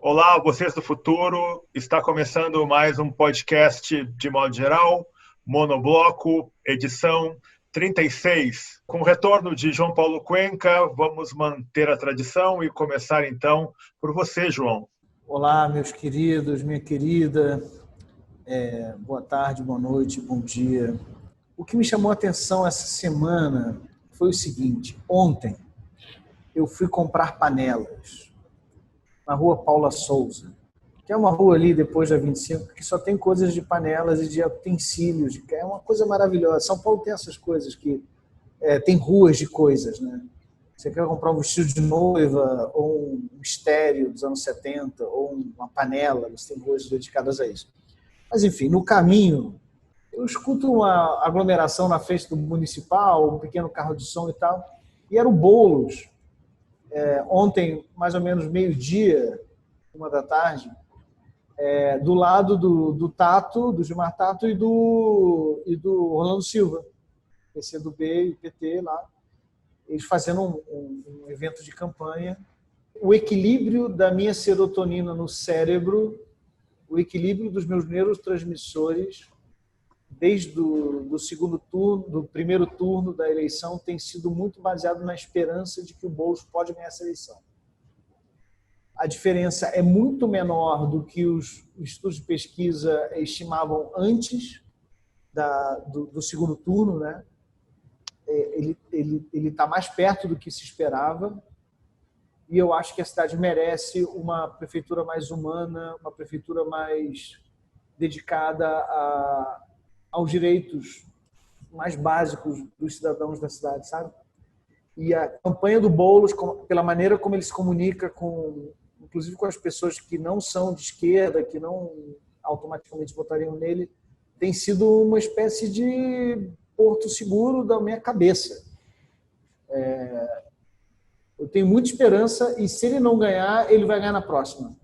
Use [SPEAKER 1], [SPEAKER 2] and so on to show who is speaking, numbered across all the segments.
[SPEAKER 1] Olá, vocês do futuro. Está começando mais um podcast de modo geral, Monobloco, edição 36. Com o retorno de João Paulo Cuenca, vamos manter a tradição e começar então por você, João.
[SPEAKER 2] Olá, meus queridos, minha querida. Boa tarde, boa noite, bom dia. O que me chamou a atenção essa semana foi o seguinte: ontem eu fui comprar panelas na rua Paula Souza, que é uma rua ali depois da 25, que só tem coisas de panelas e de utensílios, que é uma coisa maravilhosa. São Paulo tem essas coisas que tem ruas de coisas, né? Você quer comprar um vestido de noiva, ou um estéreo dos anos 70, ou uma panela, você tem ruas dedicadas a isso. Mas, enfim, no caminho, eu escuto uma aglomeração na frente do municipal, um pequeno carro de som e tal, e era o Boulos. Ontem, mais ou menos meio-dia, 1 da tarde, do lado do Tato, do Gilmar Tato e do Orlando Silva, PCdoB e PT lá, eles fazendo um evento de campanha. O equilíbrio da minha serotonina no cérebro, o equilíbrio dos meus neurotransmissores, desde o segundo turno, do primeiro turno da eleição, tem sido muito baseado na esperança de que o Boulos pode ganhar essa eleição. A diferença é muito menor do que os estudos de pesquisa estimavam antes do segundo turno, né? Ele está mais perto do que se esperava, e eu acho que a cidade merece uma prefeitura mais humana, uma prefeitura mais dedicada aos direitos mais básicos dos cidadãos da cidade, sabe? E a campanha do Boulos, pela maneira como ele se comunica inclusive com as pessoas que não são de esquerda, que não automaticamente votariam nele, tem sido uma espécie de porto seguro da minha cabeça. Eu tenho muita esperança, e se ele não ganhar, ele vai ganhar na próxima,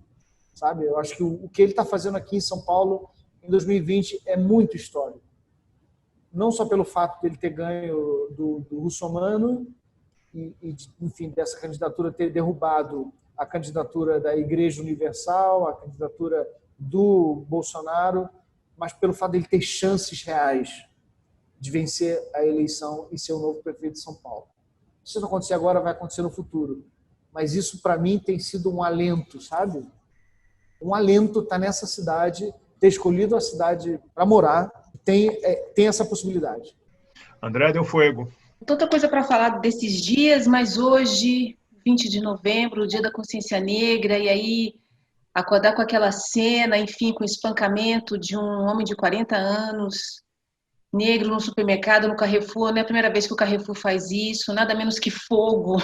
[SPEAKER 2] sabe? Eu acho que o que ele está fazendo aqui em São Paulo em 2020 é muito histórico. Não só pelo fato de ele ter ganho do Russomano enfim, dessa candidatura ter derrubado a candidatura da Igreja Universal, a candidatura do Bolsonaro, mas pelo fato de ele ter chances reais de vencer a eleição e ser o novo prefeito de São Paulo. Se não acontecer agora, vai acontecer no futuro. Mas isso, para mim, tem sido um alento, sabe? Um alento estar nessa cidade, ter escolhido a cidade para morar, tem essa possibilidade.
[SPEAKER 1] André Del Fuego.
[SPEAKER 3] Tanta coisa para falar desses dias, mas hoje, 20 de novembro, o Dia da Consciência Negra, e aí acordar com aquela cena, enfim, com o espancamento de um homem de 40 anos, negro, no supermercado, no Carrefour. Não é a primeira vez que o Carrefour faz isso, nada menos que fogo.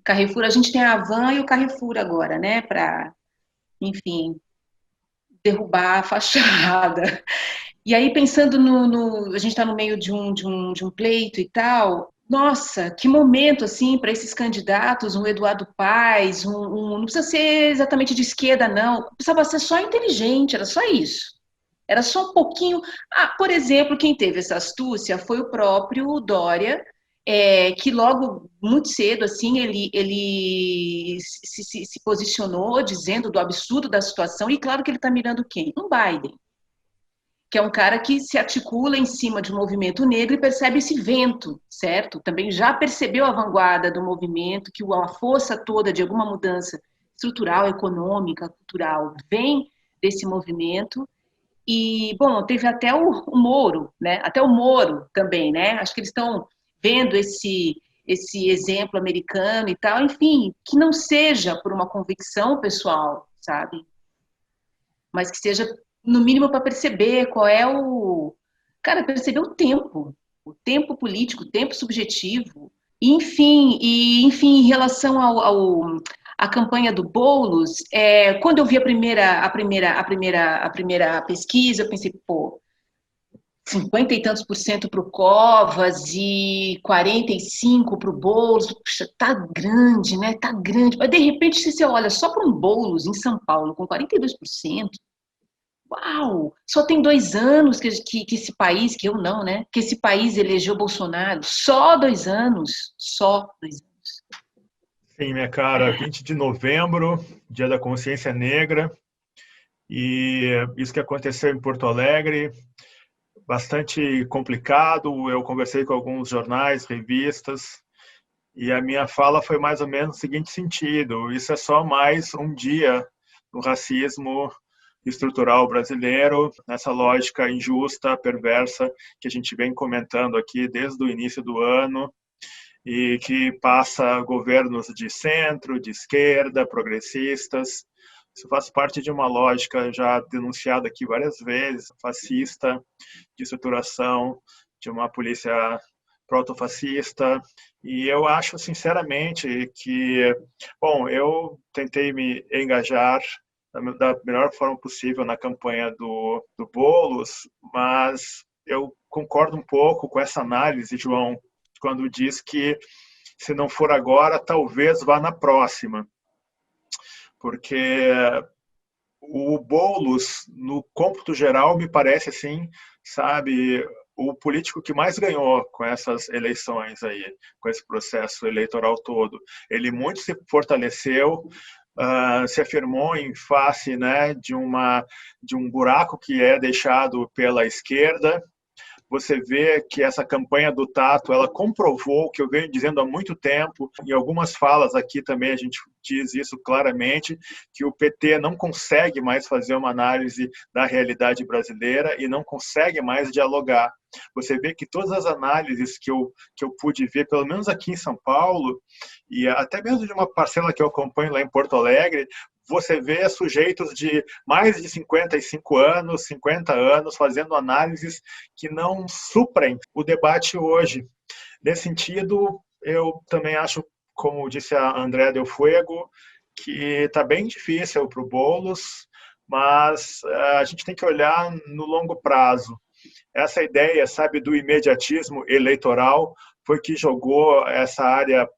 [SPEAKER 3] Carrefour, a gente tem a Havan e o Carrefour agora, né, para, enfim, derrubar a fachada. E aí, pensando a gente está no meio de um pleito e tal, nossa, que momento, assim, para esses candidatos, um Eduardo Paes, não precisa ser exatamente de esquerda, não, precisava ser só inteligente, era só isso. Era só um pouquinho... por exemplo, quem teve essa astúcia foi o próprio Dória, que logo, muito cedo, assim, ele se posicionou dizendo do absurdo da situação, e claro que ele está mirando quem? Um Biden, que é um cara que se articula em cima de um movimento negro e percebe esse vento, certo? Também já percebeu a vanguarda do movimento, que a força toda de alguma mudança estrutural, econômica, cultural, vem desse movimento. E, bom, teve até o Moro, né? Até o Moro também, né? Acho que eles estão vendo esse exemplo americano e tal, enfim, que não seja por uma convicção pessoal, sabe? Mas que seja, no mínimo, para perceber qual é perceber o tempo político, o tempo subjetivo. Enfim, em relação à campanha do Boulos, quando eu vi a primeira pesquisa, eu pensei, 50 e tantos % para o Covas e 45% para o Boulos, puxa, tá grande, né? Tá grande. Mas, de repente, se você olha só para um Boulos em São Paulo, com 42%, uau! Só tem 2 anos que esse país, que eu não, né? Que esse país elegeu Bolsonaro. Só 2 anos. Só 2 anos.
[SPEAKER 1] Sim, minha cara, 20 de novembro, Dia da Consciência Negra, e isso que aconteceu em Porto Alegre, bastante complicado. Eu conversei com alguns jornais, revistas, e a minha fala foi mais ou menos no seguinte sentido: isso é só mais um dia no racismo estrutural brasileiro, nessa lógica injusta, perversa, que a gente vem comentando aqui desde o início do ano, e que passa governos de centro, de esquerda, progressistas. Isso faz parte de uma lógica já denunciada aqui várias vezes, fascista, de estruturação de uma polícia protofascista. E eu acho, sinceramente, que, bom, eu tentei me engajar da melhor forma possível na campanha do Boulos, mas eu concordo um pouco com essa análise, João, quando diz que se não for agora, talvez vá na próxima. Porque o Boulos, no cômputo geral, me parece assim, sabe, o político que mais ganhou com essas eleições aí, com esse processo eleitoral todo. Ele muito se fortaleceu, se afirmou em face, né, de um buraco que é deixado pela esquerda. Você vê que essa campanha do Tato, ela comprovou o que eu venho dizendo há muito tempo, em algumas falas aqui também a gente diz isso claramente, que o PT não consegue mais fazer uma análise da realidade brasileira e não consegue mais dialogar. Você vê que todas as análises que eu pude ver, pelo menos aqui em São Paulo, e até mesmo de uma parcela que eu acompanho lá em Porto Alegre, você vê sujeitos de mais de 55 anos, 50 anos, fazendo análises que não suprem o debate hoje. Nesse sentido, eu também acho, como disse a André Del Fuego, que está bem difícil para o Boulos, mas a gente tem que olhar no longo prazo. Essa ideia, sabe, do imediatismo eleitoral foi que jogou essa área,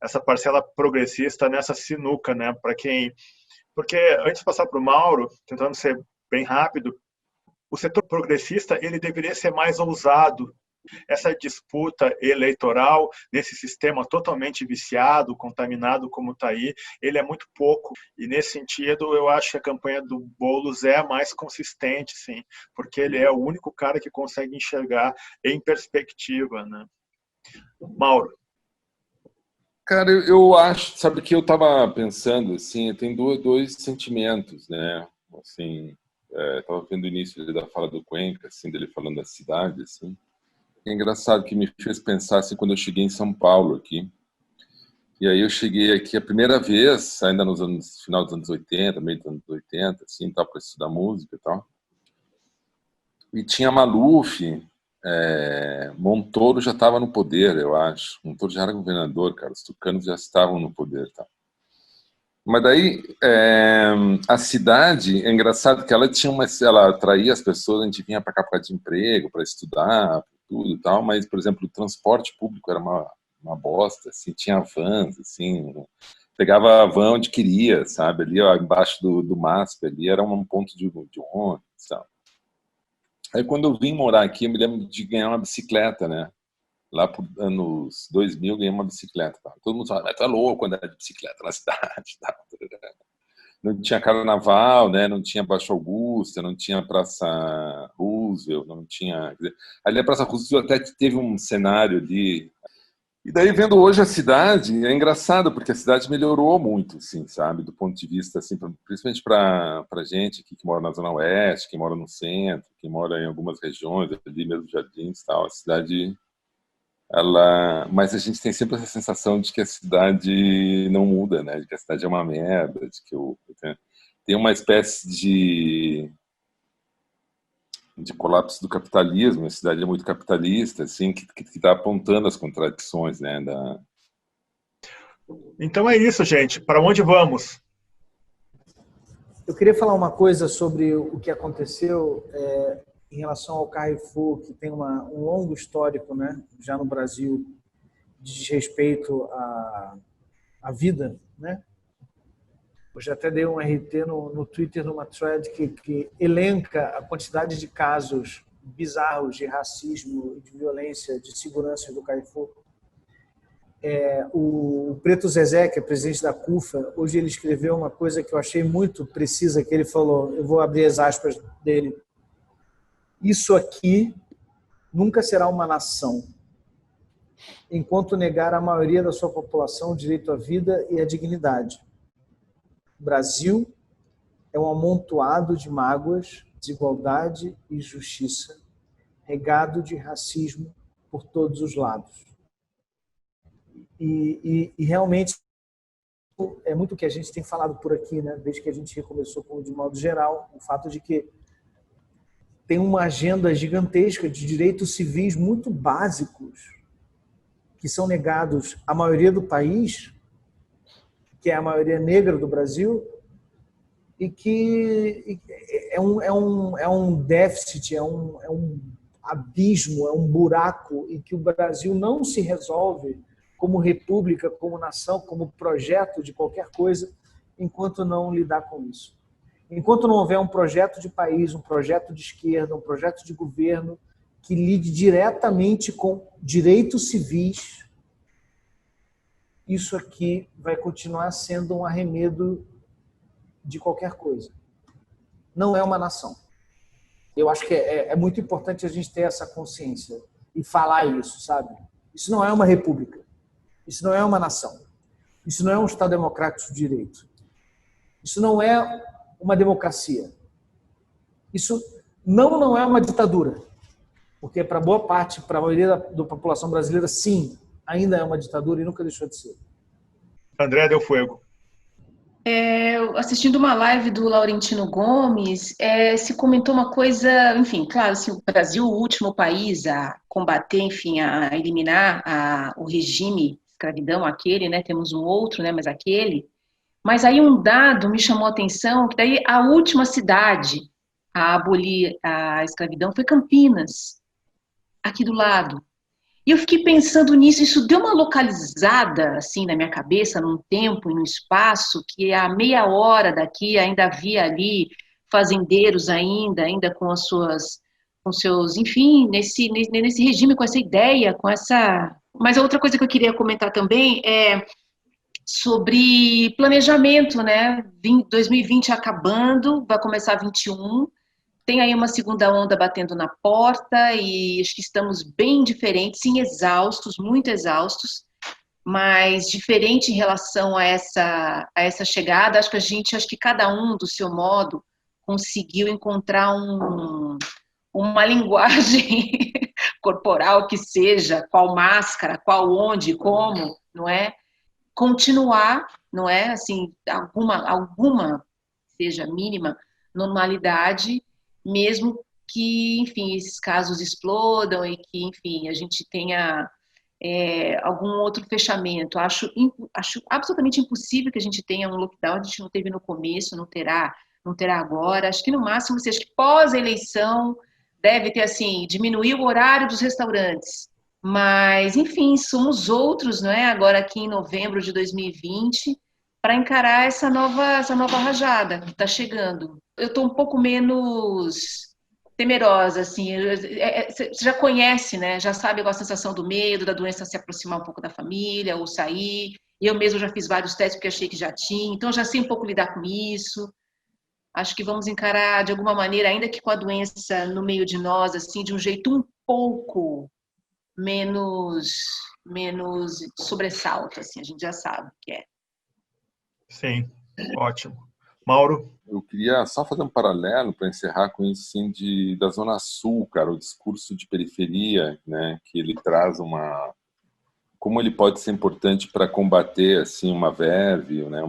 [SPEAKER 1] essa parcela progressista nessa sinuca, né? Porque antes de passar para o Mauro, tentando ser bem rápido, o setor progressista ele deveria ser mais ousado. Essa disputa eleitoral nesse sistema totalmente viciado, contaminado como está aí, ele é muito pouco. E nesse sentido, eu acho que a campanha do Boulos é a mais consistente, sim, porque ele é o único cara que consegue enxergar em perspectiva, né? Mauro.
[SPEAKER 4] Cara, eu acho, sabe que eu estava pensando, assim, tem dois sentimentos, né? Assim, estava vendo o início da fala do Cuenca, assim, dele falando da cidade, assim. É engraçado que me fez pensar, assim, quando eu cheguei em São Paulo, aqui. E aí eu cheguei aqui a primeira vez, ainda final dos anos 80, meio dos anos 80, assim, tal, para estudar música e tal. E tinha Maluf, Montoro já estava no poder, eu acho. Montoro já era governador, cara. Os tucanos já estavam no poder, tá? Mas daí a cidade, é engraçado que ela atraía as pessoas, a gente vinha para cá por causa de emprego, para estudar, tudo e tal. Mas, por exemplo, o transporte público era uma bosta, assim, tinha vans, assim, pegava a van onde queria, sabe? Ali ó, embaixo do MASP, ali era um ponto de ônibus, sabe? Aí quando eu vim morar aqui, eu me lembro de ganhar uma bicicleta, né? Lá por anos 2000, ganhei uma bicicleta. Tá? Todo mundo fala, mas tu é louco andar de bicicleta na cidade. Tá? Não tinha carnaval, né? Não tinha Baixo Augusta, não tinha Praça Roosevelt, não tinha... Ali a Praça Roosevelt até teve um cenário ali. E daí, vendo hoje a cidade, é engraçado, porque a cidade melhorou muito, assim, sabe? Do ponto de vista, assim, principalmente para gente aqui que mora na Zona Oeste, que mora no centro, que mora em algumas regiões, ali mesmo Jardins e tal. A cidade... Mas a gente tem sempre essa sensação de que a cidade não muda, né? De que a cidade é uma merda, de que tem uma espécie de colapso do capitalismo. A cidade é muito capitalista, assim, que está apontando as contradições, né?
[SPEAKER 1] Então é isso, gente. Para onde vamos?
[SPEAKER 2] Eu queria falar uma coisa sobre o que aconteceu em relação ao Carrefour, que tem um longo histórico, né, já no Brasil, de desrespeito à vida, né? Eu já até dei um RT no Twitter, numa thread que elenca a quantidade de casos bizarros de racismo e de violência de segurança do Carrefour. O Preto Zezé, que é presidente da CUFA, hoje ele escreveu uma coisa que eu achei muito precisa, que ele falou, eu vou abrir as aspas dele: isso aqui nunca será uma nação, enquanto negar à maioria da sua população o direito à vida e à dignidade. O Brasil é um amontoado de mágoas, desigualdade e injustiça, regado de racismo por todos os lados. E realmente é muito o que a gente tem falado por aqui, né? Desde que a gente recomeçou com de modo geral, o fato de que tem uma agenda gigantesca de direitos civis muito básicos que são negados à maioria do país, que é a maioria negra do Brasil, e que é um déficit, é um abismo, é um buraco, e que o Brasil não se resolve como república, como nação, como projeto de qualquer coisa, enquanto não lidar com isso. Enquanto não houver um projeto de país, um projeto de esquerda, um projeto de governo que lide diretamente com direitos civis, isso aqui vai continuar sendo um arremedo de qualquer coisa. Não é uma nação. Eu acho que é muito importante a gente ter essa consciência e falar isso, sabe? Isso não é uma república. Isso não é uma nação. Isso não é um Estado democrático de direito. Isso não é uma democracia. Isso não é uma ditadura. Porque para boa parte, para a maioria da população brasileira, sim, ainda é uma ditadura e nunca deixou de ser.
[SPEAKER 1] André Del Fuego.
[SPEAKER 3] Assistindo uma live do Laurentino Gomes, se comentou uma coisa, enfim, claro, assim, o Brasil, o último país a combater, enfim, a eliminar o regime escravidão, aquele, né? Temos um outro, né? Mas aquele. Mas aí um dado me chamou a atenção, que daí a última cidade a abolir a escravidão foi Campinas, aqui do lado. E eu fiquei pensando nisso, isso deu uma localizada, assim, na minha cabeça, num tempo e num espaço, que a meia hora daqui ainda havia ali fazendeiros ainda com seus, enfim, nesse regime, com essa ideia, com essa... Mas a outra coisa que eu queria comentar também é sobre planejamento, né? 2020 acabando, vai começar 21, tem aí uma segunda onda batendo na porta e acho que estamos bem diferentes, sim, exaustos, muito exaustos, mas diferente em relação a essa chegada. Acho que cada um, do seu modo, conseguiu encontrar uma linguagem corporal que seja, qual máscara, qual onde, como, não é? Continuar, não é? Assim, alguma seja mínima normalidade, mesmo que, enfim, esses casos explodam e que, enfim, a gente tenha algum outro fechamento. Acho absolutamente impossível que a gente tenha um lockdown. A gente não teve no começo, não terá agora. Acho que no máximo, acho que pós-eleição deve ter, assim, diminuir o horário dos restaurantes. Mas, enfim, somos outros, não é? Agora aqui em novembro de 2020, para encarar essa nova rajada que está chegando. Eu estou um pouco menos temerosa, assim. Você já conhece, né? Já sabe a sensação do medo, da doença se aproximar um pouco da família, ou sair. Eu mesmo já fiz vários testes porque achei que já tinha, então já sei um pouco lidar com isso. Acho que vamos encarar de alguma maneira, ainda que com a doença no meio de nós, assim, de um jeito um pouco menos sobressalto, assim, a gente já sabe o que é.
[SPEAKER 1] Sim, ótimo. Mauro?
[SPEAKER 4] Eu queria só fazer um paralelo para encerrar com isso, assim, da Zona Sul, cara, o discurso de periferia, né, que ele traz como ele pode ser importante para combater, assim, uma verve, né,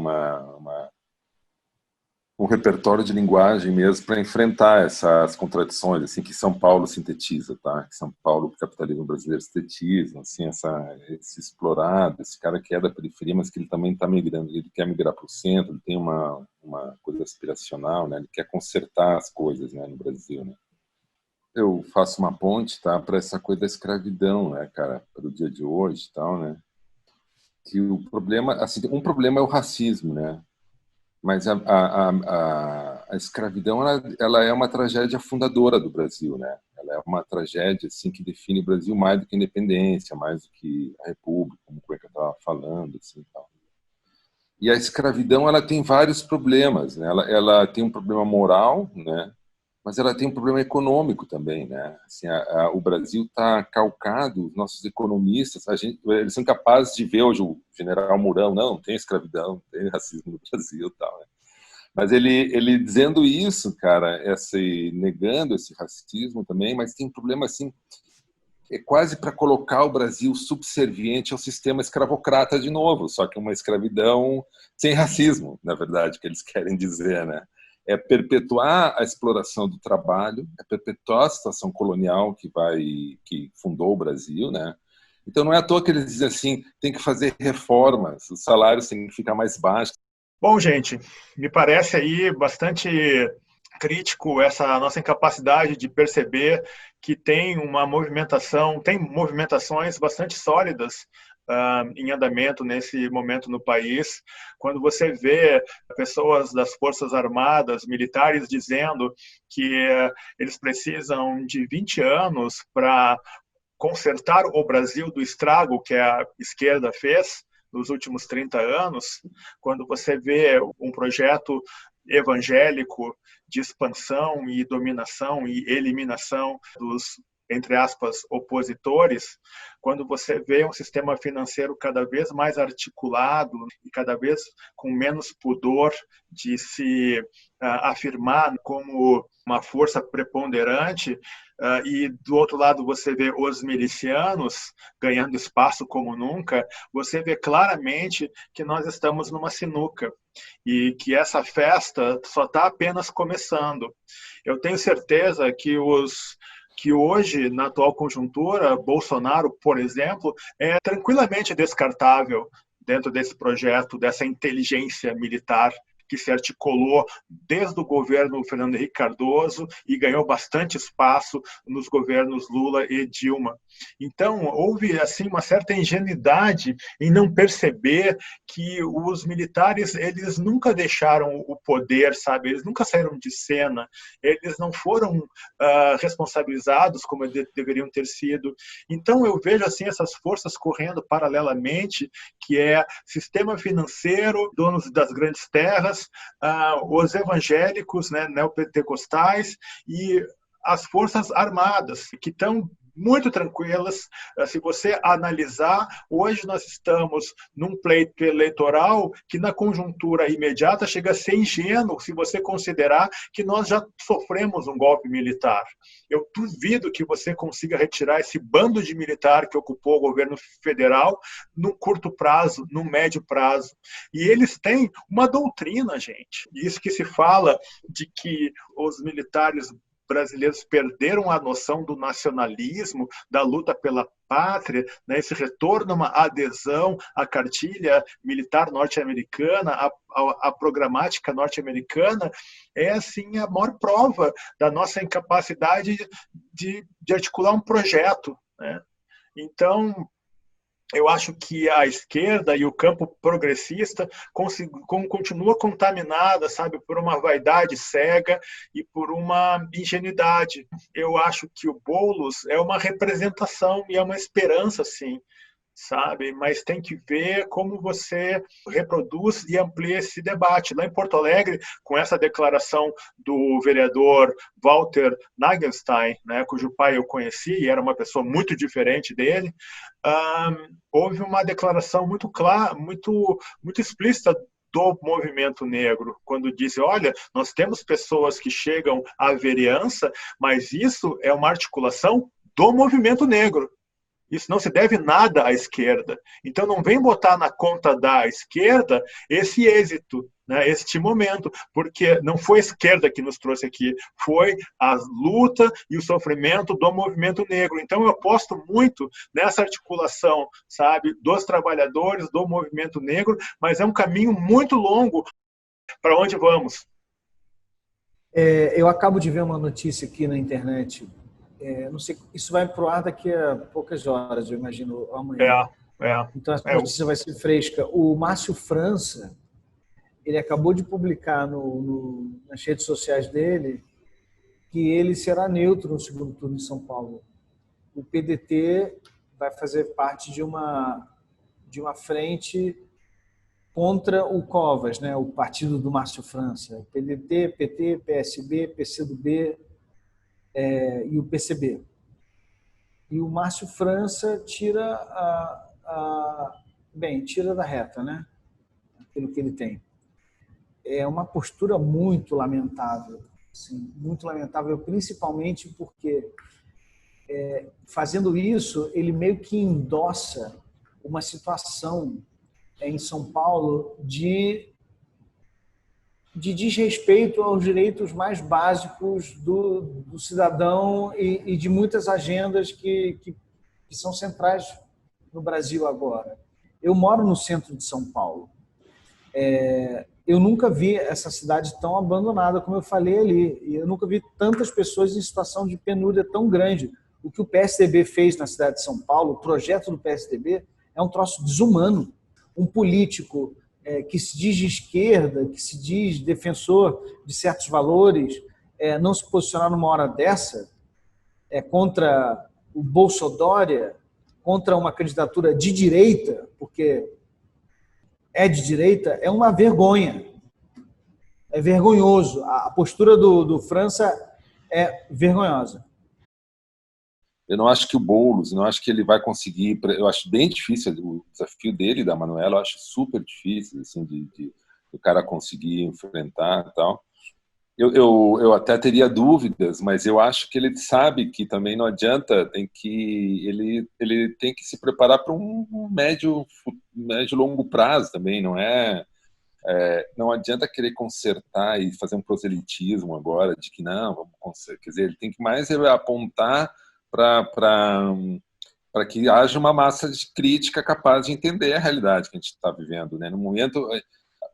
[SPEAKER 4] um repertório de linguagem mesmo para enfrentar essas contradições, assim, que São Paulo sintetiza, tá? Que São Paulo, o capitalismo brasileiro sintetiza, assim, esse explorado, esse cara que é da periferia, mas que ele também está migrando, ele quer migrar para o centro, ele tem uma coisa aspiracional, né? Ele quer consertar as coisas, né, no Brasil, né? Eu faço uma ponte, tá, para essa coisa da escravidão, né, cara, para o dia de hoje e tal, né? Que o problema, assim, um problema é o racismo, né? Mas a escravidão ela é uma tragédia fundadora do Brasil, né? Ela é uma tragédia assim que define o Brasil mais do que a independência, mais do que a República, como o Cuenca estava estava falando, assim, tal. E a escravidão, ela tem vários problemas, né? Ela tem um problema moral, né? Mas ela tem um problema econômico também, né? Assim, o Brasil está calcado, os nossos economistas, eles são capazes de ver hoje o general Mourão, não tem escravidão, não tem racismo no Brasil e tal, né? Mas ele dizendo isso, cara, negando esse racismo também, mas tem um problema assim, é quase para colocar o Brasil subserviente ao sistema escravocrata de novo, só que uma escravidão sem racismo, na verdade, que eles querem dizer, né? É perpetuar a exploração do trabalho, é perpetuar a situação colonial que fundou o Brasil, né? Então não é à toa que eles dizem assim, tem que fazer reformas, os salários têm que ficar mais baixos.
[SPEAKER 1] Bom, gente, me parece aí bastante crítico essa nossa incapacidade de perceber que tem movimentações bastante sólidas em andamento nesse momento no país. Quando você vê pessoas das Forças Armadas, militares, dizendo que eles precisam de 20 anos para consertar o Brasil do estrago que a esquerda fez nos últimos 30 anos, quando você vê um projeto evangélico de expansão e dominação e eliminação dos, entre aspas, opositores, quando você vê um sistema financeiro cada vez mais articulado e cada vez com menos pudor de se afirmar como uma força preponderante, e do outro lado você vê os milicianos ganhando espaço como nunca, você vê claramente que nós estamos numa sinuca e que essa festa só está apenas começando. Eu tenho certeza que hoje, na atual conjuntura, Bolsonaro, por exemplo, é tranquilamente descartável dentro desse projeto, dessa inteligência militar que se articulou desde o governo Fernando Henrique Cardoso e ganhou bastante espaço nos governos Lula e Dilma. Então, houve assim uma certa ingenuidade em não perceber que os militares, eles nunca deixaram o poder, sabe? Eles nunca saíram de cena, eles não foram responsabilizados como deveriam ter sido. Então, eu vejo assim essas forças correndo paralelamente, que é sistema financeiro, donos das grandes terras, os evangélicos, né, neopentecostais e as forças armadas, que estão muito tranquilas. Se você analisar, hoje nós estamos num pleito eleitoral que na conjuntura imediata chega a ser ingênuo se você considerar que nós já sofremos um golpe militar. Eu duvido que você consiga retirar esse bando de militar que ocupou o governo federal no curto prazo, no médio prazo. E eles têm uma doutrina, gente. Isso que se fala de que os militares brasileiros perderam a noção do nacionalismo, da luta pela pátria, né, esse retorno a uma adesão à cartilha militar norte-americana, à programática norte-americana, é assim a maior prova da nossa incapacidade de articular um projeto, né? Então, eu acho que a esquerda e o campo progressista continua contaminada, sabe, por uma vaidade cega e por uma ingenuidade. Eu acho que o Boulos é uma representação e é uma esperança, sim, sabe? Mas tem que ver como você reproduz e amplia esse debate. Lá em Porto Alegre, com essa declaração do vereador Walter Nagelstein, né, cujo pai eu conheci e era uma pessoa muito diferente dele, houve uma declaração muito clara, muito explícita do movimento negro, quando disse, olha, nós temos pessoas que chegam à vereança, mas isso é uma articulação do movimento negro. Isso não se deve nada à esquerda. Então, não vem botar na conta da esquerda esse êxito, né, este momento, porque não foi a esquerda que nos trouxe aqui, foi a luta e o sofrimento do movimento negro. Então, eu aposto muito nessa articulação, sabe, dos trabalhadores, do movimento negro, mas é um caminho muito longo para onde vamos.
[SPEAKER 2] Eu acabo de ver uma notícia aqui na internet. Não sei, isso vai pro ar daqui a poucas horas, eu imagino, amanhã. Então a notícia vai ser fresca. O Márcio França, ele acabou de publicar nas redes sociais dele que ele será neutro no segundo turno em São Paulo. O PDT vai fazer parte de uma de uma frente contra o Covas, né, o partido do Márcio França, PDT, PT, PSB, PCdoB e o PCB. E o Márcio França tira tira da reta, né, aquilo que ele tem. É uma postura muito lamentável, assim, muito lamentável, principalmente porque, fazendo isso, ele meio que endossa uma situação em São Paulo de desrespeito aos direitos mais básicos do cidadão e de muitas agendas que são centrais no Brasil agora. Eu moro no centro de São Paulo. Eu nunca vi essa cidade tão abandonada, como eu falei ali. E eu nunca vi tantas pessoas em situação de penúria tão grande. O que o PSDB fez na cidade de São Paulo, o projeto do PSDB, é um troço desumano. Um político que se diz de esquerda, que se diz defensor de certos valores, não se posicionar numa hora dessa contra o Bolsodória, contra uma candidatura de direita, porque é de direita, é uma vergonha. É vergonhoso. A postura do França é vergonhosa.
[SPEAKER 4] Eu não acho que o Boulos, não acho que ele vai conseguir. Eu acho bem difícil o desafio dele e da Manuela. Eu acho super difícil assim de o cara conseguir enfrentar e tal. Eu até teria dúvidas, mas eu acho que ele sabe que também não adianta, ele tem que se preparar para um médio longo prazo também, não adianta querer consertar e fazer um proselitismo agora de que não, vamos consertar. Quer dizer, ele tem que mais apontar para que haja uma massa de crítica capaz de entender a realidade que a gente está vivendo, né? No momento,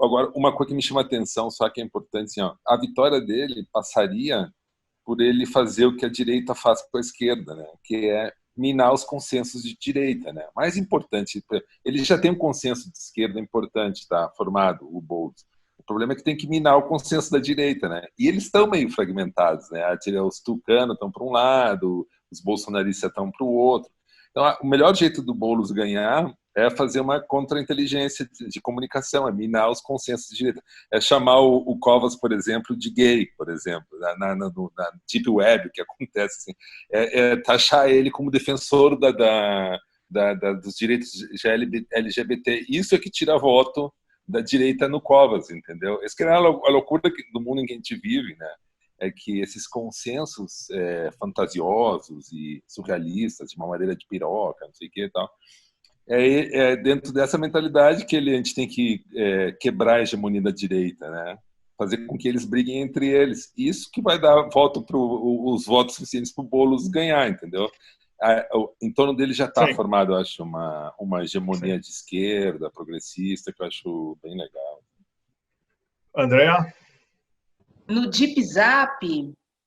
[SPEAKER 4] agora, uma coisa que me chama a atenção, só que é importante, assim, ó, a vitória dele passaria por ele fazer o que a direita faz com a esquerda, né? Que é minar os consensos de direita, né? Mais importante, ele já tem um consenso de esquerda importante, tá, formado, o Boulos. O problema é que tem que minar o consenso da direita, né? E eles estão meio fragmentados, né? Os tucanos estão para um lado, os bolsonaristas estão para o outro. Então, o melhor jeito do Boulos ganhar é fazer uma contra-inteligência de comunicação, é minar os consensos de direita. É chamar o Covas, por exemplo, de gay, por exemplo, na Deep Web, que acontece assim. Taxar ele como defensor dos direitos LGBT. Isso é que tira voto da direita no Covas, entendeu? Essa que é a loucura do mundo em que a gente vive, né? É que esses consensos fantasiosos e surrealistas, de uma maneira de piroca, não sei o que e tal, dentro dessa mentalidade que a gente tem que quebrar a hegemonia da direita, né? Fazer com que eles briguem entre eles. Isso que vai dar os votos suficientes para o Boulos ganhar, entendeu? Em torno dele já está formado, eu acho, uma hegemonia de esquerda, progressista, que eu acho bem legal.
[SPEAKER 1] Andréa?
[SPEAKER 3] No Deep Zap,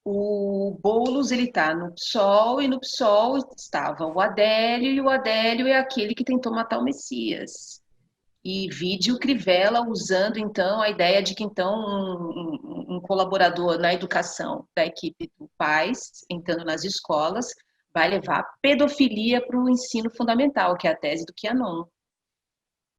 [SPEAKER 3] o Boulos ele está no PSOL, e no PSOL estava o Adélio, e o Adélio é aquele que tentou matar o Messias. E vídeo Crivella usando, então, a ideia de que, então, um colaborador na educação da equipe do PAIS, entrando nas escolas, vai levar pedofilia para o ensino fundamental, que é a tese do QAnon.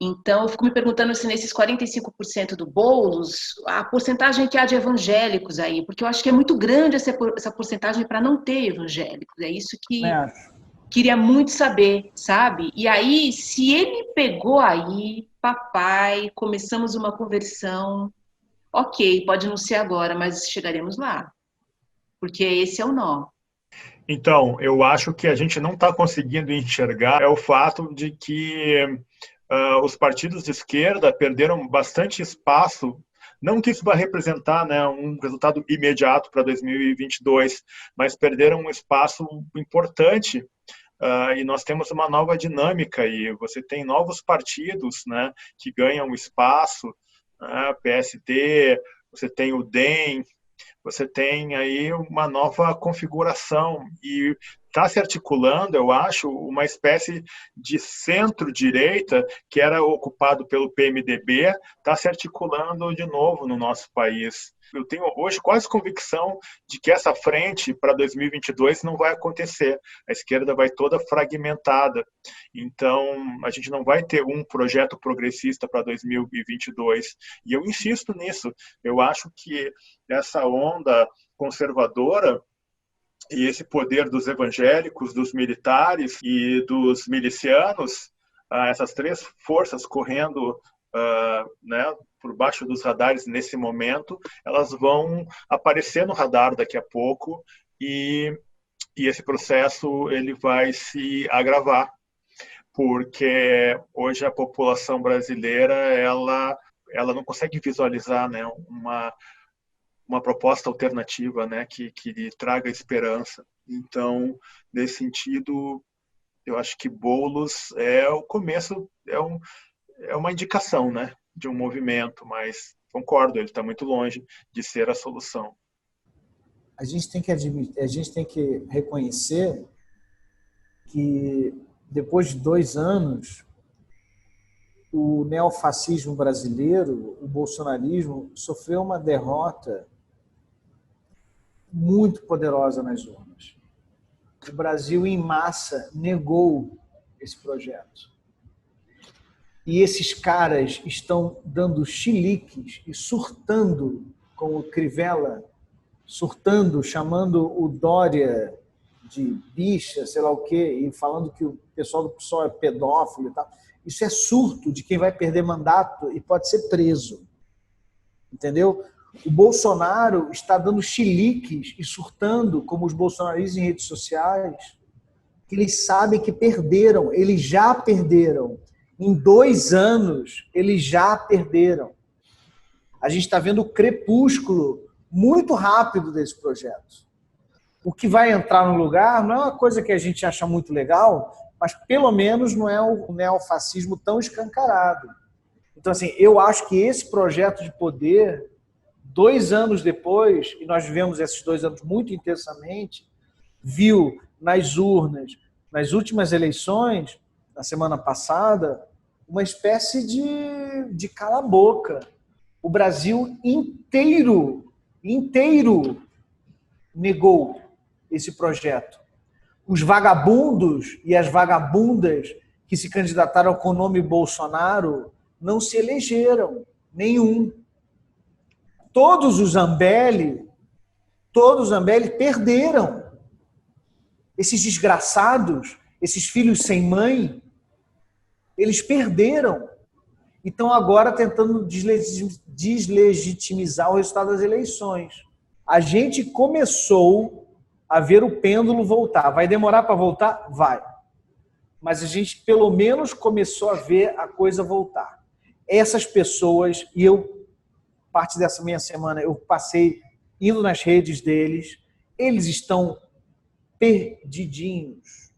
[SPEAKER 3] Então, eu fico me perguntando se nesses 45% do Boulos, a porcentagem que há de evangélicos aí, porque eu acho que é muito grande essa porcentagem para não ter evangélicos. É isso que queria muito saber, sabe? E aí, se ele pegou aí, papai, começamos uma conversão, ok, pode não ser agora, mas chegaremos lá. Porque esse é o nó.
[SPEAKER 1] Então, eu acho que a gente não está conseguindo enxergar o fato de que os partidos de esquerda perderam bastante espaço, não que isso vai representar, né, um resultado imediato para 2022, mas perderam um espaço importante, e nós temos uma nova dinâmica aí. Você tem novos partidos, né, que ganham espaço, PSD, você tem o DEM, você tem aí uma nova configuração, e está se articulando, eu acho, uma espécie de centro-direita que era ocupado pelo PMDB, está se articulando de novo no nosso país. Eu tenho hoje quase convicção de que essa frente para 2022 não vai acontecer. A esquerda vai toda fragmentada. Então, a gente não vai ter um projeto progressista para 2022. E eu insisto nisso. Eu acho que essa onda conservadora e esse poder dos evangélicos, dos militares e dos milicianos, essas três forças correndo né, por baixo dos radares nesse momento, elas vão aparecer no radar daqui a pouco e esse processo ele vai se agravar, porque hoje a população brasileira ela não consegue visualizar, né, uma proposta alternativa, né, que lhe traga esperança. Então, nesse sentido, eu acho que Boulos é o começo, é uma indicação, né, de um movimento, mas concordo, ele está muito longe de ser a solução.
[SPEAKER 2] A gente tem que admitir, a gente tem que reconhecer que depois de 2 anos o neofascismo brasileiro, o bolsonarismo, sofreu uma derrota muito poderosa nas urnas. O Brasil, em massa, negou esse projeto. E esses caras estão dando chiliques e surtando com o Crivella, surtando, chamando o Dória de bicha, sei lá o quê, e falando que o pessoal do PSOL é pedófilo e tal. Isso é surto de quem vai perder mandato e pode ser preso. Entendeu? O Bolsonaro está dando chiliques e surtando, como os bolsonaristas em redes sociais, que eles sabem que perderam, eles já perderam. Em 2 anos, eles já perderam. A gente está vendo o crepúsculo muito rápido desse projeto. O que vai entrar no lugar não é uma coisa que a gente acha muito legal, mas pelo menos não é o neofascismo tão escancarado. Então, assim, eu acho que esse projeto de poder, 2 anos depois, e nós vivemos esses 2 anos muito intensamente, viu nas urnas, nas últimas eleições, na semana passada, uma espécie de cala-boca. O Brasil inteiro negou esse projeto. Os vagabundos e as vagabundas que se candidataram com o nome Bolsonaro não se elegeram, nenhum. Todos os Zambelli perderam. Esses desgraçados, esses filhos sem mãe, eles perderam. E estão agora tentando deslegitimizar o resultado das eleições. A gente começou a ver o pêndulo voltar. Vai demorar para voltar? Vai. Mas a gente, pelo menos, começou a ver a coisa voltar. Essas pessoas, e eu, parte dessa minha semana, eu passei indo nas redes deles, eles estão perdidinhos.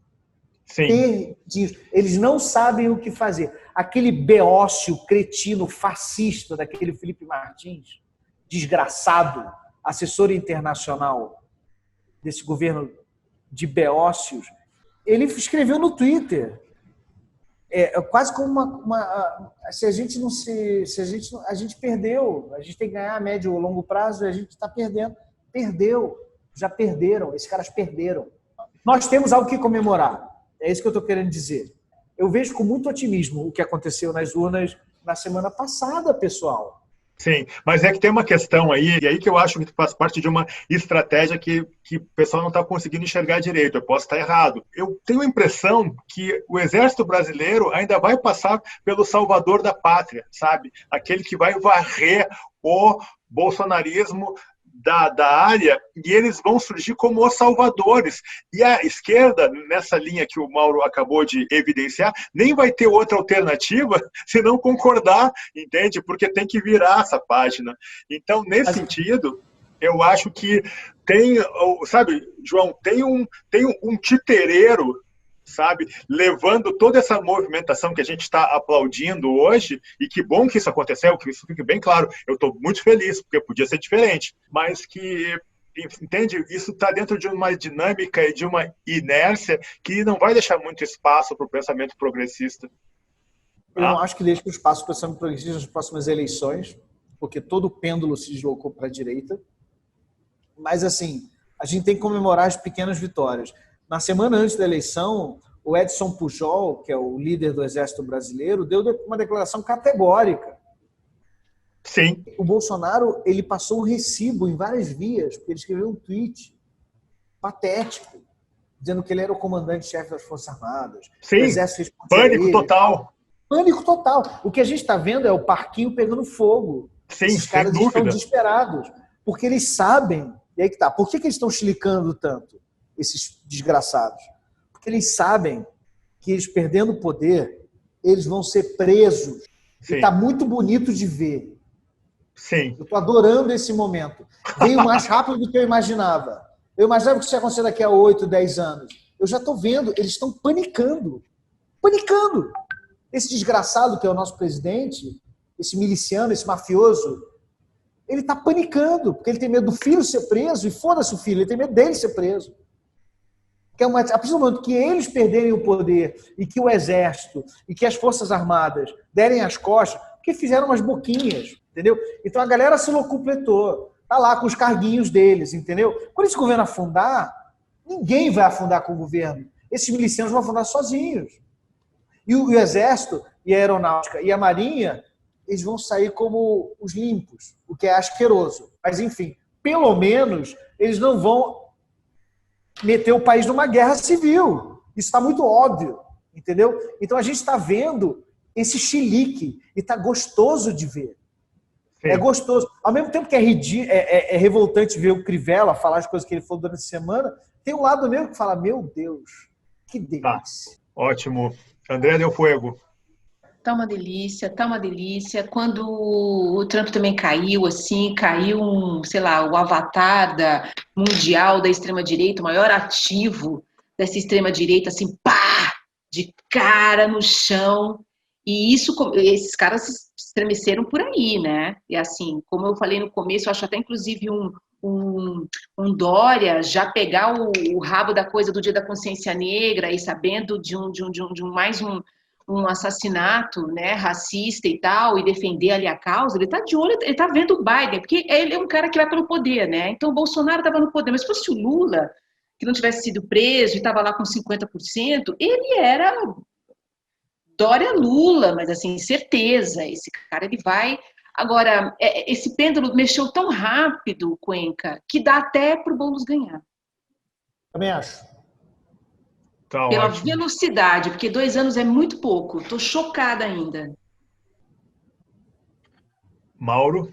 [SPEAKER 1] Sim.
[SPEAKER 2] Perdidos. Eles não sabem o que fazer. Aquele beócio, cretino, fascista daquele Felipe Martins, desgraçado, assessor internacional desse governo de beócios, ele escreveu no Twitter, quase como se a gente não a gente perdeu, a gente tem que ganhar a médio ou longo prazo e a gente está perdendo. Já perderam, esses caras perderam. Nós temos algo que comemorar, é isso que eu estou querendo dizer. Eu vejo com muito otimismo o que aconteceu nas urnas na semana passada, pessoal.
[SPEAKER 1] Sim, mas é que tem uma questão aí, e aí que eu acho que faz parte de uma estratégia que o pessoal não está conseguindo enxergar direito. Eu posso estar errado. Eu tenho a impressão que o exército brasileiro ainda vai passar pelo salvador da pátria, sabe? Aquele que vai varrer o bolsonarismo da área, e eles vão surgir como os salvadores. E a esquerda, nessa linha que o Mauro acabou de evidenciar, nem vai ter outra alternativa se não concordar, entende? Porque tem que virar essa página. Então, nesse sentido, eu acho que tem, sabe, João, tem um titereiro, sabe, levando toda essa movimentação que a gente está aplaudindo hoje, e que bom que isso aconteceu, que isso fique bem claro. Eu estou muito feliz, porque podia ser diferente, mas que entende? Isso está dentro de uma dinâmica e de uma inércia que não vai deixar muito espaço para o pensamento progressista.
[SPEAKER 2] Eu não acho que deixe espaço para o pensamento progressista nas próximas eleições, porque todo o pêndulo se deslocou para a direita. Mas, assim, a gente tem que comemorar as pequenas vitórias. Na semana antes da eleição, o Edson Pujol, que é o líder do Exército Brasileiro, deu uma declaração categórica.
[SPEAKER 1] Sim.
[SPEAKER 2] O Bolsonaro, ele passou um recibo em várias vias, porque ele escreveu um tweet patético, dizendo que ele era o comandante-chefe das Forças Armadas.
[SPEAKER 1] Sim,
[SPEAKER 2] o Exército
[SPEAKER 1] pânico total.
[SPEAKER 2] Pânico total. O que a gente está vendo é o parquinho pegando fogo.
[SPEAKER 1] Sim,
[SPEAKER 2] esses caras
[SPEAKER 1] sem dúvida.
[SPEAKER 2] Estão desesperados, porque eles sabem, e aí que tá, por que eles estão chilicando tanto, esses desgraçados? Porque eles sabem que eles perdendo o poder, eles vão ser presos.
[SPEAKER 1] Sim.
[SPEAKER 2] E tá muito bonito de ver.
[SPEAKER 1] Sim.
[SPEAKER 2] Eu tô adorando esse momento. Veio mais rápido do que eu imaginava. Eu imaginava que isso ia acontecer daqui a 8, 10 anos. Eu já tô vendo, eles estão panicando. Panicando. Esse desgraçado que é o nosso presidente, esse miliciano, esse mafioso, ele está panicando, porque ele tem medo do filho ser preso, e foda-se o filho, ele tem medo dele ser preso. A partir do momento que eles perderem o poder, e que o Exército, e que as Forças Armadas derem as costas, porque fizeram umas boquinhas, entendeu? Então a galera se locupletou, tá lá com os carguinhos deles, entendeu? Quando esse governo afundar, ninguém vai afundar com o governo. Esses milicianos vão afundar sozinhos. E o Exército, e a Aeronáutica, e a Marinha, eles vão sair como os limpos, o que é asqueroso. Mas, enfim, pelo menos eles não vão meter o país numa guerra civil. Isso está muito óbvio, entendeu? Então a gente está vendo esse chilique e está gostoso de ver. Sim. É gostoso. Ao mesmo tempo que é revoltante ver o Crivella falar as coisas que ele falou durante a semana, tem um lado mesmo que fala, meu Deus, que delícia.
[SPEAKER 1] Tá. Ótimo. André Del Fuego.
[SPEAKER 3] Tá uma delícia, tá uma delícia. Quando o Trump também caiu, assim, sei lá, o avatar mundial da extrema-direita, o maior ativo dessa extrema-direita, assim, pá, de cara no chão. E esses caras se estremeceram por aí, né? E assim, como eu falei no começo, eu acho até inclusive um Dória já pegar o rabo da coisa do Dia da Consciência Negra e sabendo de um assassinato, né, racista e tal, e defender ali a causa, ele tá de olho, ele tá vendo o Biden, porque ele é um cara que vai pelo poder, né? Então o Bolsonaro estava no poder, mas se fosse o Lula, que não tivesse sido preso e estava lá com 50%, ele era Dória Lula, mas assim, certeza, esse cara ele vai. Agora, esse pêndulo mexeu tão rápido, Cuenca, que dá até pro Boulos ganhar.
[SPEAKER 2] Também acho.
[SPEAKER 1] Tá
[SPEAKER 3] pela
[SPEAKER 1] ótimo.
[SPEAKER 3] velocidade, porque 2 anos é muito pouco. Estou chocada ainda.
[SPEAKER 1] Mauro?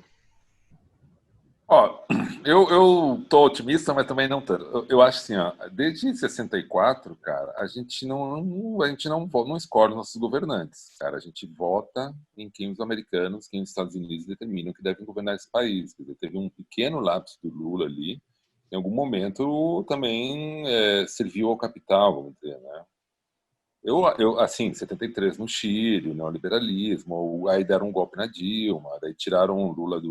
[SPEAKER 4] Ó, eu tô otimista, mas também não tanto. Eu acho assim, ó, desde 64, cara, a gente não escolhe nossos governantes, cara. A gente vota em quem os americanos, quem os Estados Unidos determinam que devem governar esse país. Quer dizer, teve um pequeno lapso do Lula ali, em algum momento também serviu ao capital, vamos dizer, né? Assim, 73 no Chile, o neoliberalismo, aí deram um golpe na Dilma, daí tiraram o Lula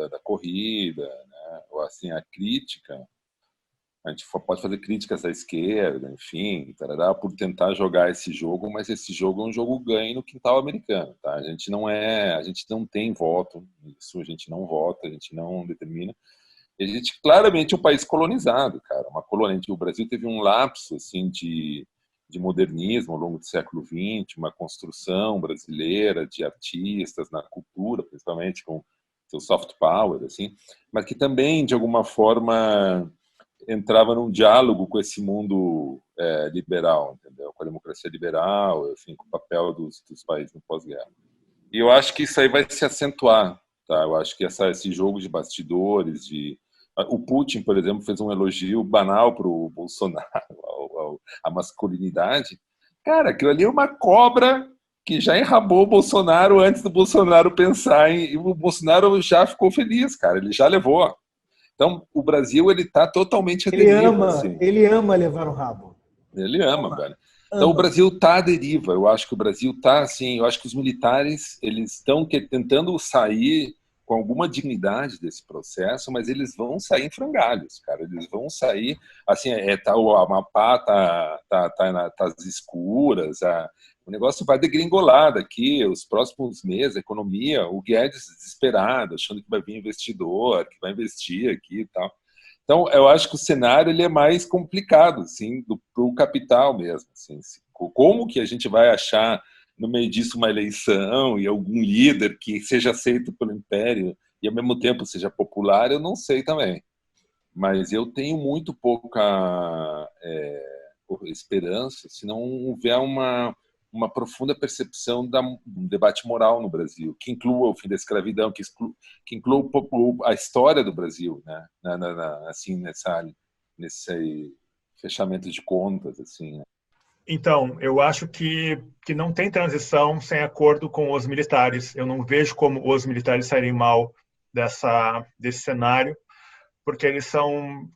[SPEAKER 4] da corrida, né? Ou assim, a crítica, a gente pode fazer críticas à esquerda, enfim, tarará, por tentar jogar esse jogo, mas esse jogo é um jogo ganho no quintal americano, tá? A gente não tem voto nisso, a gente não vota, a gente não determina. E a gente claramente é um país colonizado, cara, uma colônia. O Brasil teve um lapso assim de modernismo ao longo do século XX, uma construção brasileira de artistas na cultura, principalmente com seu soft power, assim, mas que também, de alguma forma, entrava num diálogo com esse mundo liberal, entendeu? Com a democracia liberal, enfim, com o papel dos países no pós-guerra. E eu acho que isso aí vai se acentuar, tá? Eu acho que esse jogo de bastidores, o Putin, por exemplo, fez um elogio banal para o Bolsonaro, a masculinidade. Cara, aquilo ali é uma cobra que já enrabou o Bolsonaro antes do Bolsonaro pensar e o Bolsonaro já ficou feliz, cara, ele já levou. Então, o Brasil, ele tá totalmente à deriva.
[SPEAKER 2] Ele ama levar o rabo.
[SPEAKER 4] Ele ama, velho. Então, o Brasil tá à deriva. Eu acho que o Brasil tá, assim, eu acho que os militares, eles estão tentando sair com alguma dignidade desse processo, mas eles vão sair em frangalhos, cara. Eles vão sair, assim, o Amapá tá às escuras, o negócio vai degringolar daqui, os próximos meses, a economia, o Guedes desesperado, achando que vai vir investidor, que vai investir aqui e tal. Então, eu acho que o cenário ele é mais complicado, assim, para o capital mesmo. Assim, como que a gente vai achar no meio disso uma eleição e algum líder que seja aceito pelo império e ao mesmo tempo seja popular, eu não sei também. Mas eu tenho muito pouca esperança se não houver uma profunda percepção um debate moral no Brasil, que inclua o fim da escravidão, que inclua a história do Brasil, né? Assim, nesse fechamento de contas, assim, né?
[SPEAKER 1] Então, eu acho que não tem transição sem acordo com os militares. Eu não vejo como os militares saírem mal desse cenário, porque eles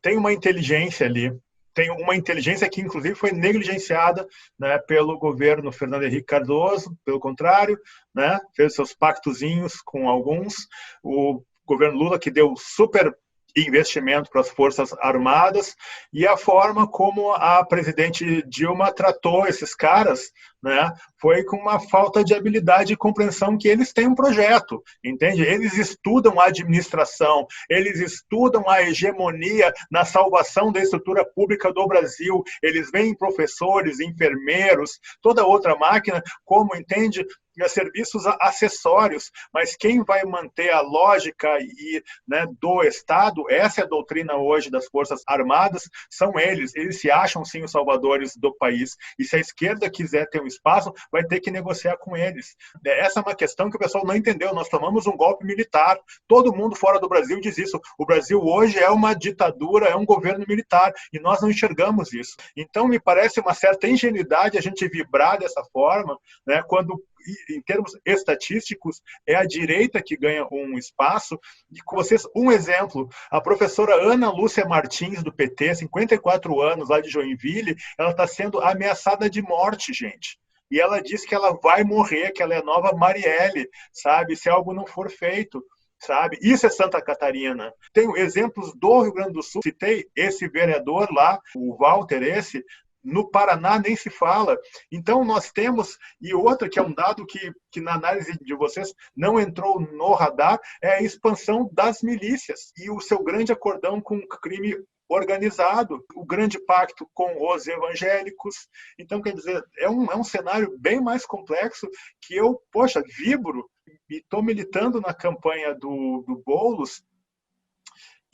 [SPEAKER 1] têm uma inteligência ali, tem uma inteligência que, inclusive, foi negligenciada, né, pelo governo Fernando Henrique Cardoso, pelo contrário, né, fez seus pactozinhos com alguns, o governo Lula, que deu super investimento para as Forças Armadas, e a forma como a presidente Dilma tratou esses caras, né, foi com uma falta de habilidade e compreensão que eles têm um projeto, entende? Eles estudam a administração, eles estudam a hegemonia na salvação da estrutura pública do Brasil, eles veem professores, enfermeiros, toda outra máquina como, entende, serviços acessórios, mas quem vai manter a lógica né, do Estado, essa é a doutrina hoje das Forças Armadas, são eles se acham sim os salvadores do país, e se a esquerda quiser ter um espaço, vai ter que negociar com eles. Essa é uma questão que o pessoal não entendeu, nós tomamos um golpe militar, todo mundo fora do Brasil diz isso, o Brasil hoje é uma ditadura, é um governo militar, e nós não enxergamos isso. Então me parece uma certa ingenuidade a gente vibrar dessa forma, né, quando em termos estatísticos, é a direita que ganha um espaço. E com vocês, um exemplo, a professora Ana Lúcia Martins, do PT, 54 anos, lá de Joinville, ela está sendo ameaçada de morte, gente. E ela diz que ela vai morrer, que ela é a nova Marielle, sabe? Se algo não for feito. Sabe? Isso é Santa Catarina. Tenho exemplos do Rio Grande do Sul. Citei esse vereador lá, o Walter, no Paraná nem se fala. Então nós temos, e outra que é um dado que na análise de vocês não entrou no radar, é a expansão das milícias e o seu grande acordão com o crime organizado, o grande pacto com os evangélicos. Então, quer dizer, é um cenário bem mais complexo que eu, vibro e estou militando na campanha do Boulos.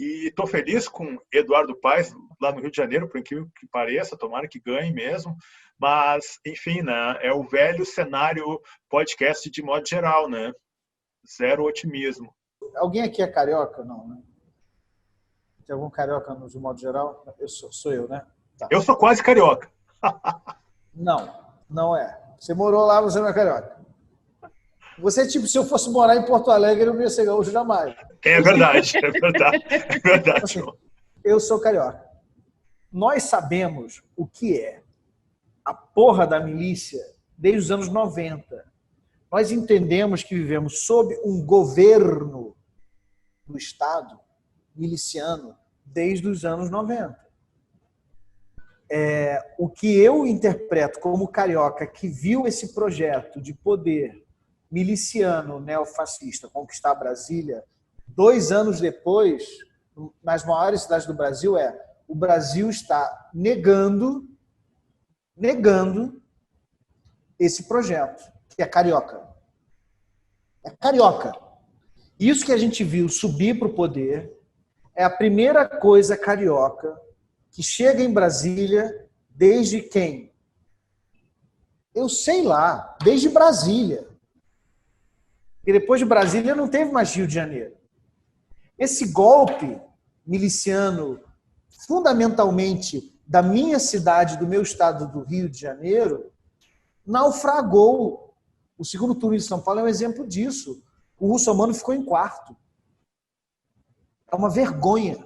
[SPEAKER 1] E estou feliz com Eduardo Paes, lá no Rio de Janeiro, por incrível que pareça, tomara que ganhe mesmo. Mas, enfim, né, é o velho cenário podcast de modo geral, né? Zero otimismo.
[SPEAKER 2] Alguém aqui é carioca? Não, né? Tem algum carioca de modo geral? Sou eu, né? Tá.
[SPEAKER 1] Eu sou quase carioca.
[SPEAKER 2] Não é. Você morou lá, você não é carioca. Você, tipo, se eu fosse morar em Porto Alegre, eu não ia ser gaúcho jamais.
[SPEAKER 1] É verdade.
[SPEAKER 2] Eu sou carioca. Nós sabemos o que é a porra da milícia desde os anos 90. Nós entendemos que vivemos sob um governo do Estado miliciano desde os anos 90. O que eu interpreto como carioca que viu esse projeto de poder miliciano neofascista conquistar Brasília, 2 anos depois, nas maiores cidades do Brasil, o Brasil está negando esse projeto, que é carioca. É carioca. Isso que a gente viu subir para o poder é a primeira coisa carioca que chega em Brasília desde quem? Eu sei lá, desde Brasília. E depois de Brasília não teve mais Rio de Janeiro. Esse golpe miliciano, fundamentalmente da minha cidade, do meu estado do Rio de Janeiro, naufragou. O segundo turno de São Paulo é um exemplo disso. O Russomano ficou em quarto. É uma vergonha.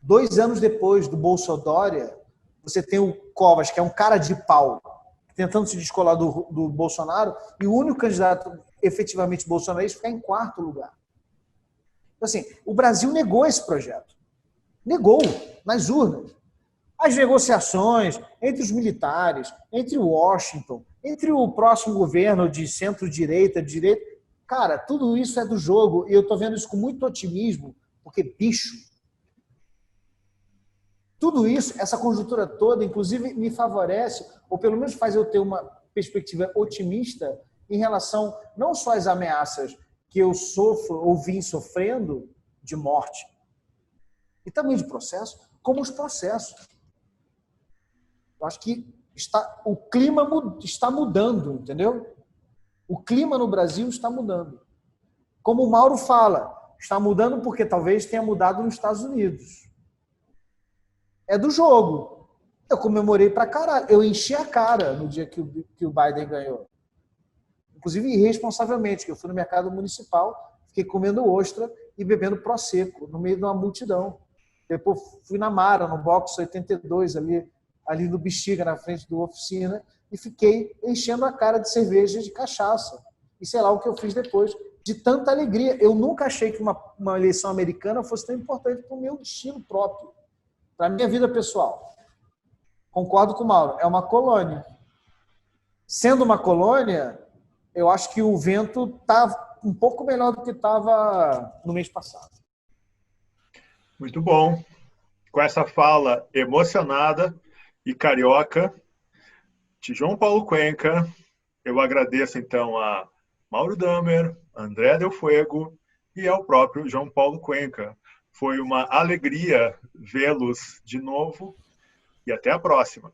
[SPEAKER 2] 2 anos depois do Bolsodória, você tem o Covas, que é um cara de pau, tentando se descolar do Bolsonaro, e o único candidato efetivamente bolsonarista ficar em 4º lugar. Então, assim, o Brasil negou esse projeto. Negou, nas urnas. As negociações entre os militares, entre Washington, entre o próximo governo de centro-direita, de direita. Cara, tudo isso é do jogo e eu estou vendo isso com muito otimismo, porque, bicho, tudo isso, essa conjuntura toda, inclusive, me favorece, ou pelo menos faz eu ter uma perspectiva otimista em relação não só às ameaças que eu sofro ou vim sofrendo de morte, e também de processo, como os processos. Eu acho que o clima está mudando, entendeu? O clima no Brasil está mudando. Como o Mauro fala, está mudando porque talvez tenha mudado nos Estados Unidos. É do jogo. Eu comemorei pra caralho. Eu enchi a cara no dia que o Biden ganhou. Inclusive irresponsavelmente, que eu fui no mercado municipal, fiquei comendo ostra e bebendo Prosecco no meio de uma multidão. Depois fui na Mara, no box 82, ali no Bexiga, na frente do Oficina, e fiquei enchendo a cara de cerveja e de cachaça. E sei lá o que eu fiz depois, de tanta alegria. Eu nunca achei que uma eleição americana fosse tão importante para o meu destino próprio, para a minha vida pessoal. Concordo com o Mauro, é uma colônia. Sendo uma colônia, eu acho que o vento está um pouco melhor do que estava no mês passado.
[SPEAKER 1] Muito bom. Com essa fala emocionada e carioca de João Paulo Cuenca, eu agradeço então a Mauro Damer, André Del Fuego e ao próprio João Paulo Cuenca. Foi uma alegria vê-los de novo e até a próxima.